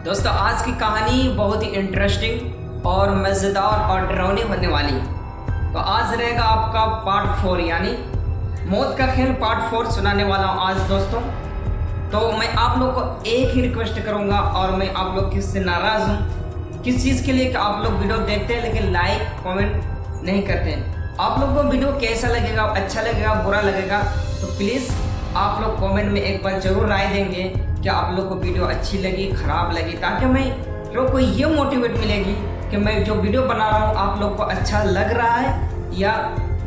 दोस्तों आज की कहानी बहुत ही इंटरेस्टिंग और मज़ेदार और डरावनी होने वाली। तो आज रहेगा आपका पार्ट 4 यानी मौत का खेल पार्ट 4 सुनाने वाला हूँ आज दोस्तों। तो मैं आप लोग को एक ही रिक्वेस्ट करूँगा और मैं आप लोग किससे नाराज़ हूँ किस चीज़ के लिए कि आप लोग वीडियो देखते हैं लेकिन लाइक कमेंट नहीं करते हैं। आप लोग को वीडियो कैसा लगेगा, अच्छा लगेगा, बुरा लगेगा, तो प्लीज़ आप लोग कमेंट में एक बार ज़रूर राय देंगे कि आप लोग को वीडियो अच्छी लगी, ख़राब लगी, ताकि मैं लोग को ये मोटिवेट मिलेगी कि मैं जो वीडियो बना रहा हूँ आप लोग को अच्छा लग रहा है या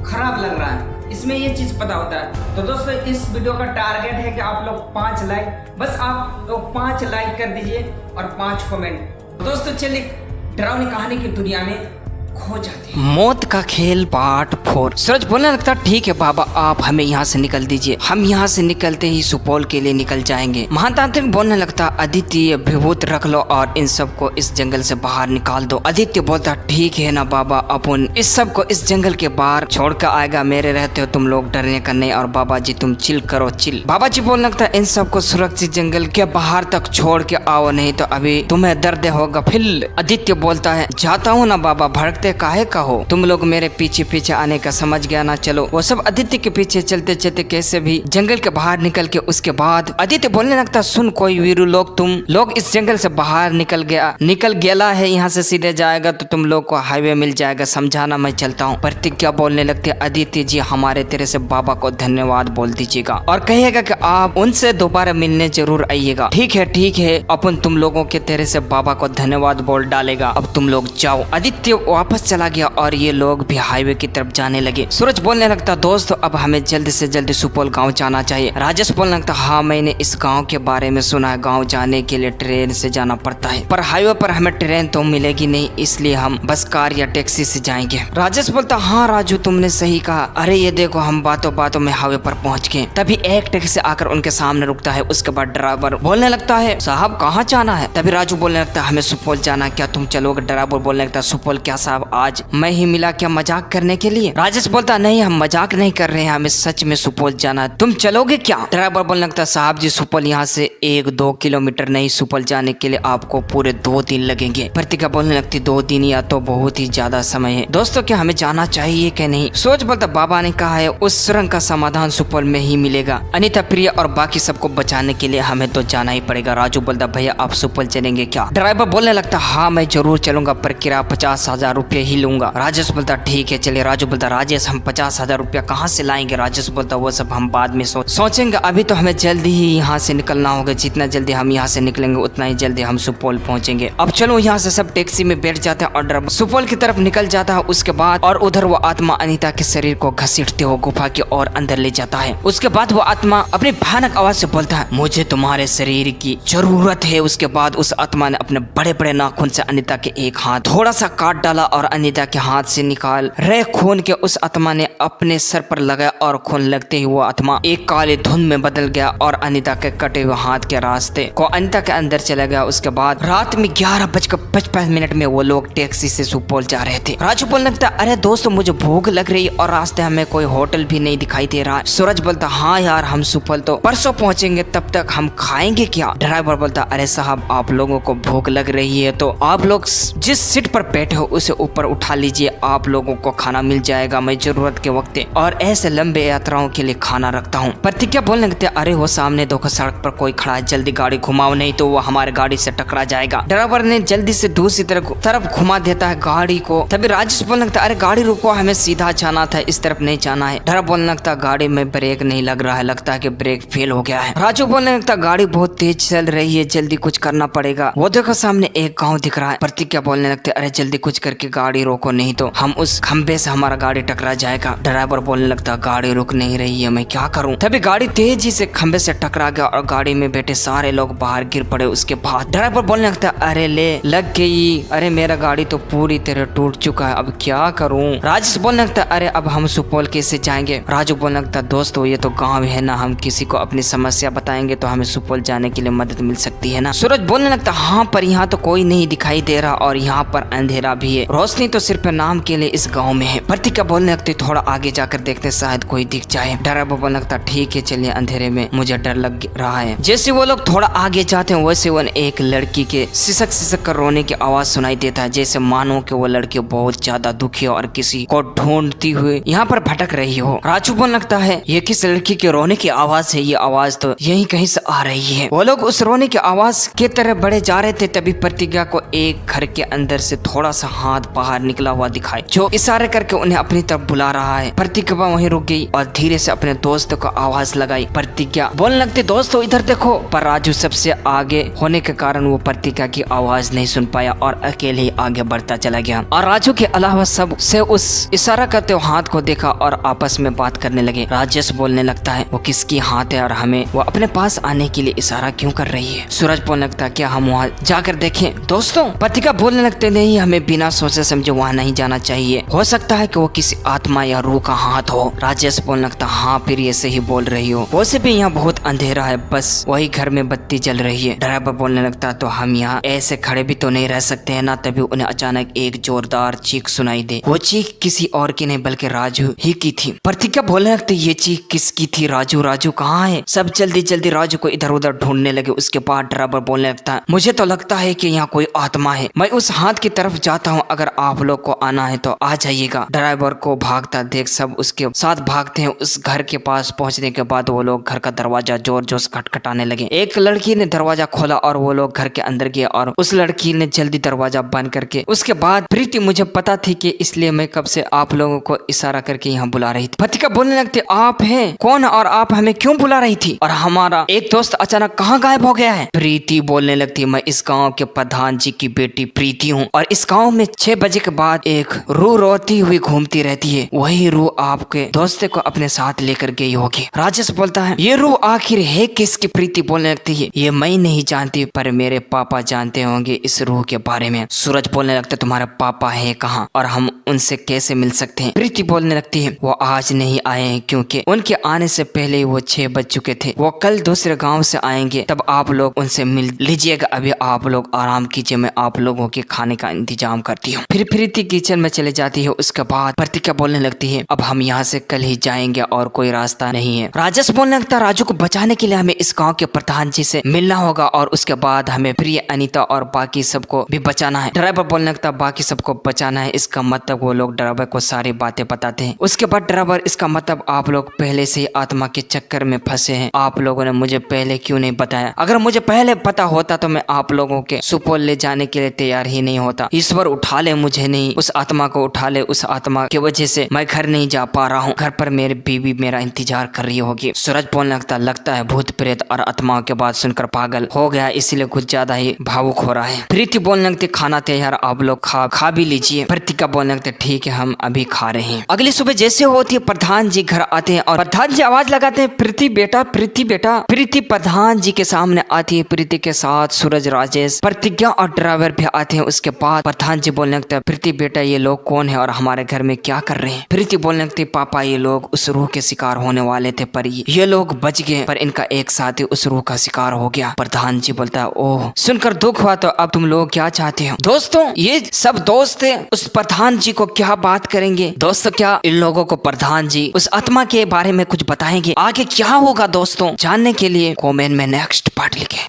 ख़राब लग रहा है, इसमें ये चीज़ पता होता है। तो दोस्तों इस वीडियो का टारगेट है कि आप लोग 5 लाइक, बस आप लोग 5 लाइक कर दीजिए और 5 कमेंट। तो दोस्तों चलिए डरावनी कहानी की दुनिया में खो जाते हैं। मौत का खेल पार्ट 4। सूरज बोलने लगता ठीक है बाबा, आप हमें यहाँ से निकल दीजिए, हम यहाँ से निकलते ही सुपौल के लिए निकल जाएंगे। महातांत्रिक बोलने लगता आदित्य विभूत रख लो और इन सबको इस जंगल से बाहर निकाल दो। आदित्य बोलता ठीक है ना बाबा, अपन इस सबको इस जंगल के बाहर छोड़ कर आएगा, मेरे रहते हो तुम लोग डरने का नहीं, और बाबा जी तुम चिल करो चिल। बाबा जी बोलने लगता इन सबको सुरक्षित जंगल के बाहर तक छोड़ के आओ, नहीं तो अभी तुम्हें दर्द होगा। फिर आदित्य बोलता है जाता हूँ ना बाबा, भड़कते काहे का हो, तुम लोग मेरे पीछे पीछे आने का समझ गया ना। चलो वो सब आदित्य के पीछे चलते चलते कैसे भी जंगल के बाहर निकल के उसके बाद आदित्य बोलने लगता सुन कोई वीरू लोग, तुम लोग इस जंगल से बाहर निकल गया है, यहाँ से सीधे जाएगा तो तुम लोग को हाईवे मिल जाएगा, समझाना मैं चलता हूँ। प्रतिज्ञा बोलने लगती आदित्य जी हमारे तेरे से बाबा को धन्यवाद बोल दीजिएगा और कहिएगा कि आप उनसे दोबारा मिलने जरूर आइएगा। ठीक है अपन तुम लोगों के तेरे से बाबा को धन्यवाद बोल डालेगा, अब तुम लोग जाओ। आदित्य वापस चला गया और ये लोग भी हाईवे की तरफ जाने लगे। सूरज बोलने लगता दोस्तों अब हमें जल्दी से जल्दी सुपौल गांव जाना चाहिए। राजेश बोलने लगता हाँ मैंने इस गांव के बारे में सुना है, गांव जाने के लिए ट्रेन से जाना पड़ता है, पर हाईवे पर हमें ट्रेन तो मिलेगी नहीं, इसलिए हम बस कार या टैक्सी से जाएंगे। राजेश बोलता हाँ राजू तुमने सही कहा, अरे ये देखो हम बातों बातों में हाईवे पर पहुंच गए। तभी एक टैक्सी आकर उनके सामने रुकता है। उसके बाद ड्राइवर बोलने लगता है साहब कहाँ जाना है। तभी राजू बोलने लगता है हमें सुपौल जाना, क्या तुम चलोगे। ड्राइवर बोलने लगता सुपौल क्या साहब, आज मैं ही मिला क्या मजाक करने के लिए। राजेश बोलता नहीं हम मजाक नहीं कर रहे हैं, हमें सच में सुपौल जाना है, तुम चलोगे क्या। ड्राइवर बोलने लगता साहब जी सुपौल यहाँ से 1-2 किलोमीटर नहीं, सुपौल जाने के लिए आपको पूरे 2 दिन लगेंगे। प्रतिज्ञा बोलने लगती 2 दिन या तो बहुत ही ज्यादा समय है, दोस्तों क्या हमें जाना चाहिए कि नहीं। सोच बोलता बाबा ने कहा है उस सुरंग का समाधान सुपौल में ही मिलेगा, अनिता प्रिया और बाकी सबको बचाने के लिए हमें तो जाना ही पड़ेगा। राजू बोलता भैया आप सुपौल चलेंगे क्या। ड्राइवर बोलने लगता हाँ मैं जरूर चलूंगा, पर किराया 50,000 रुपये ही लूंगा। राजेश बोलता ठीक है चलिए। राजू बोलता राजेश हम 50,000 रुपया कहाँ से लाएंगे। राजेश बोलता वो सब हम बाद में सोचेंगे, अभी तो हमें जल्दी ही यहाँ से निकलना होगा, जितना जल्दी हम यहाँ से निकलेंगे उतना ही जल्दी हम सुपौल पहुँचेंगे। अब चलो यहाँ से सब टैक्सी में बैठ जाते हैं और ड्राइवर सुपौल की तरफ निकल जाता है। उसके बाद और उधर वो आत्मा अनीता के शरीर को घसीटते हुए गुफा की ओर अंदर ले जाता है। उसके बाद वो आत्मा अपनी भयानक आवाज से बोलता है मुझे तुम्हारे शरीर की जरूरत है। उसके बाद उस आत्मा ने अपने बड़े बड़े नाखून से अनीता के एक हाथ थोड़ा सा काट डाला और अनीता के हाथ से निकाल रहे खून के उस आत्मा ने अपने सर पर लगाया और खून लगते ही वो आत्मा एक काले धुंध में बदल गया और अनीता के कटे हुए हाथ के रास्ते को अनीता के अंदर चला गया। उसके बाद रात में 11:55 में वो लोग टैक्सी से सुपौल जा रहे थे। राजू बोलने लगता अरे दोस्तों मुझे भूख लग रही और रास्ते हमें कोई होटल भी नहीं दिखाई दे रहा। सूरज बोलता हाँ यार हम सुपौल तो परसों पहुंचेंगे, तब तक हम खाएंगे क्या। ड्राइवर बोलता अरे साहब आप लोगों को भूख लग रही है तो आप लोग जिस सीट पर बैठे हो उसे ऊपर उठा लीजिए, आप लोगों को खाना मिल जाएगा, मैं जरूरत के वक्त और ऐसे लंबे यात्राओं के लिए खाना रखता हूँ। प्रतिज्ञा बोलने लगते अरे वो सामने देखो सड़क पर कोई खड़ा है, जल्दी गाड़ी घुमाओ नहीं तो वो हमारे गाड़ी से टकरा जाएगा। ड्राइवर ने जल्दी से दूसरी तरफ घुमा देता है गाड़ी को। तभी राजेश बोलने लगता अरे गाड़ी रुको, हमें सीधा जाना था, इस तरफ नहीं जाना है। ड्राइवर बोलने लगता गाड़ी में ब्रेक नहीं लग रहा है, लगता है कि ब्रेक फेल हो गया है। राजू बोलने लगता गाड़ी बहुत तेज चल रही है, जल्दी कुछ करना पड़ेगा। वो देखो सामने एक गाँव दिख रहा है। प्रतिज्ञा बोलने लगते अरे जल्दी कुछ करके गाड़ी रोको नहीं तो हम उस खंबे से हमारा गाड़ी टकरा जाएगा। ड्राइवर बोलने लगता गाड़ी रुक नहीं रही है, मैं क्या करूं। तभी गाड़ी तेजी से खंबे से टकरा गया और गाड़ी में बैठे सारे लोग बाहर गिर पड़े। उसके बाद ड्राइवर बोलने लगता अरे ले लग गई, अरे मेरा गाड़ी तो पूरी तरह टूट चुका है, अब क्या करूं। राजेश बोलने लगता अरे अब हम सुपौल कैसे जाएंगे। राजू बोलने लगता दोस्तों ये तो गाँव है ना, हम किसी को अपनी समस्या बताएंगे तो हमें सुपौल जाने के लिए मदद मिल सकती है ना। सूरज बोलने लगता हाँ पर यहाँ तो कोई नहीं दिखाई दे रहा और यहाँ पर अंधेरा भी है। रोशनी तो सिर्फ नाम के लिए इस गांव में है। प्रतिज्ञा बोलने लगती थोड़ा आगे जाकर देखते शायद कोई दिख जाए। ड्राइवर बोलने लगता ठीक है चलिए, अंधेरे में मुझे डर लग रहा है। जैसे वो लोग थोड़ा आगे जाते हैं वैसे उन्हें एक लड़की के सिसक सिसक कर रोने की आवाज सुनाई देता है, जैसे मानो कि वो लड़की बहुत ज्यादा दुखी और किसी को ढूंढती हुई यहाँ पर भटक रही हो। राजू बोलने लगता है ये किस लड़की के रोने की आवाज है, ये आवाज तो यहीं कहीं से आ रही है। वो लोग उस रोने की आवाज की तरफ बढ़े जा रहे थे, तभी प्रतिज्ञा को एक घर के अंदर से थोड़ा सा हाथ बाहर निकला हुआ दिखाई, जो इशारे करके उन्हें अपनी तरफ बुला रहा है। प्रतिज्ञा वहीं रुक गई और धीरे से अपने दोस्त को आवाज लगाई। प्रतिज्ञा बोलने लगती दोस्तों इधर देखो, पर राजू सबसे आगे होने के कारण वो प्रतिज्ञा की आवाज नहीं सुन पाया और अकेले ही आगे बढ़ता चला गया। और राजू के अलावा सब से उस इशारा करते हुए हाथ को देखा और आपस में बात करने लगे। राजेश बोलने लगता है वो किसकी हाथ है और हमें वो अपने पास आने के लिए इशारा क्यों कर रही है। सूरज बोलने लगता क्या हम वहाँ जाकर देखें। दोस्तों प्रतिज्ञा बोलने लगते नहीं, हमें बिना सोचे समझे वहाँ नहीं जाना चाहिए, हो सकता है कि वो किसी आत्मा या रूह का हाथ हो। राजेश बोलने लगता हाँ फिर ये सही बोल रही हो, वैसे भी यहाँ बहुत अंधेरा है, बस वही घर में बत्ती जल रही है। ड्राइवर बोलने लगता तो हम यहाँ ऐसे खड़े भी तो नहीं रह सकते हैं ना। तभी उन्हें अचानक एक जोरदार चीख सुनाई दे। वो चीख किसी और की नहीं बल्कि राजू ही की थी। प्रतिज्ञा बोलने लगती ये चीख किसकी थी? राजू, राजू कहाँ है? सब जल्दी जल्दी राजू को इधर उधर ढूंढने लगे। उसके बाद ड्राइवर बोलने लगता मुझे तो लगता है कि यहाँ कोई आत्मा है, मैं उस हाथ की तरफ जाता हूँ, अगर आप लोग को आना है तो आ जाइएगा। ड्राइवर को भागता देख सब उसके साथ भागते हैं। उस घर के पास पहुंचने के बाद वो लोग घर का दरवाजा जोर जोर से खटखटाने लगे। एक लड़की ने दरवाजा खोला और वो लोग घर के अंदर गए और उस लड़की ने जल्दी दरवाजा बंद करके उसके बाद प्रीति मुझे पता थी कि इसलिए मैं कब से आप लोगों को इशारा करके यहाँ बुला रही थी। प्रतिज्ञा बोलने लगती आप हैं कौन और आप हमें क्यों बुला रही थी और हमारा एक दोस्त अचानक कहाँ गायब हो गया है? प्रीति बोलने लगती मैं इस गाँव के प्रधान जी की बेटी प्रीति हूँ और इस गाँव में 6 बजे के बाद एक रूह रोती हुई घूमती रहती है, वही रूह आपके दोस्त को अपने साथ लेकर गई होगी। राजेश बोलता है ये रूह आखिर है किसकी? प्रीति बोलने लगती है ये मैं नहीं जानती पर मेरे पापा जानते होंगे इस रूह के बारे में। सूरज बोलने लगता तुम्हारे पापा है कहाँ और हम उनसे कैसे मिल सकते हैं? प्रीति बोलने लगती है वो आज नहीं आए हैं क्योंकि उनके आने से पहले वो 6 बज चुके थे, वो कल दूसरे गाँव से आएंगे, तब आप लोग उनसे मिल लीजिएगा। अभी आप लोग आराम कीजिए, मैं आप लोगों के खाने का इंतजाम करती हूँ। फिर प्रीति किचन में चले जाती है। उसके बाद प्रतिज्ञा बोलने लगती है अब हम यहाँ से कल ही जाएंगे और कोई रास्ता नहीं है। राजेश बोलने लगता राजू को बचाने के लिए हमें इस गाँव के प्रधान जी से मिलना होगा और उसके बाद हमें प्रिय, अनीता और बाकी सबको भी बचाना है। ड्राइवर बोलने लगता बाकी सबको बचाना है, इसका मतलब वो लोग ड्राइवर को सारी बातें बताते हैं। उसके बाद ड्राइवर इसका मतलब आप लोग पहले से ही आत्मा के चक्कर में फंसे हैं, आप लोगों ने मुझे पहले क्यों नहीं बताया? अगर मुझे पहले पता होता तो मैं आप लोगों के सुपौल ले जाने के लिए तैयार ही नहीं होता। ईश्वर उठा ले मुझे नहीं, उस आत्मा को उठा ले, उस आत्मा की वजह से मैं घर नहीं जा पा रहा हूँ, घर पर मेरी बीवी मेरा इंतजार कर रही होगी। सूरज बोलने लगता है भूत प्रेत और आत्माओं के बात सुनकर पागल हो गया, इसलिए कुछ ज्यादा ही भावुक हो रहा है। प्रीति बोलने लगती खाना तैयार, आप लोग खा भी लीजिए। प्रतिज्ञा बोलने लगते ठीक है हम अभी खा रहे हैं। अगली सुबह जैसे होती है प्रधान जी घर आते हैं और प्रधान जी आवाज लगाते हैं प्रीति बेटा, प्रीति बेटा। प्रीति प्रधान जी के सामने आती है। प्रीति के साथ सूरज, राजेश, प्रतिज्ञा और ड्राइवर भी आते हैं। उसके बाद प्रधान जी बोलने लगते हैं प्रीति बेटा ये लोग कौन है और हमारे घर में क्या कर रहे हैं? प्रीति बोलने लगती पापा ये लोग उस रूह के शिकार होने वाले थे पर ये लोग बच गए, पर इनका एक साथी उस रूह का शिकार हो गया। प्रधान जी बोलता है ओह सुनकर दुख हुआ, तो अब तुम लोग क्या चाहते हो? दोस्तों ये सब दोस्त है, उस प्रधान जी को क्या बात करेंगे? दोस्तों क्या इन लोगों को प्रधान जी उस आत्मा के बारे में कुछ बताएंगे? आगे क्या होगा दोस्तों? जानने के लिए कमेंट में नेक्स्ट पार्ट लिखें।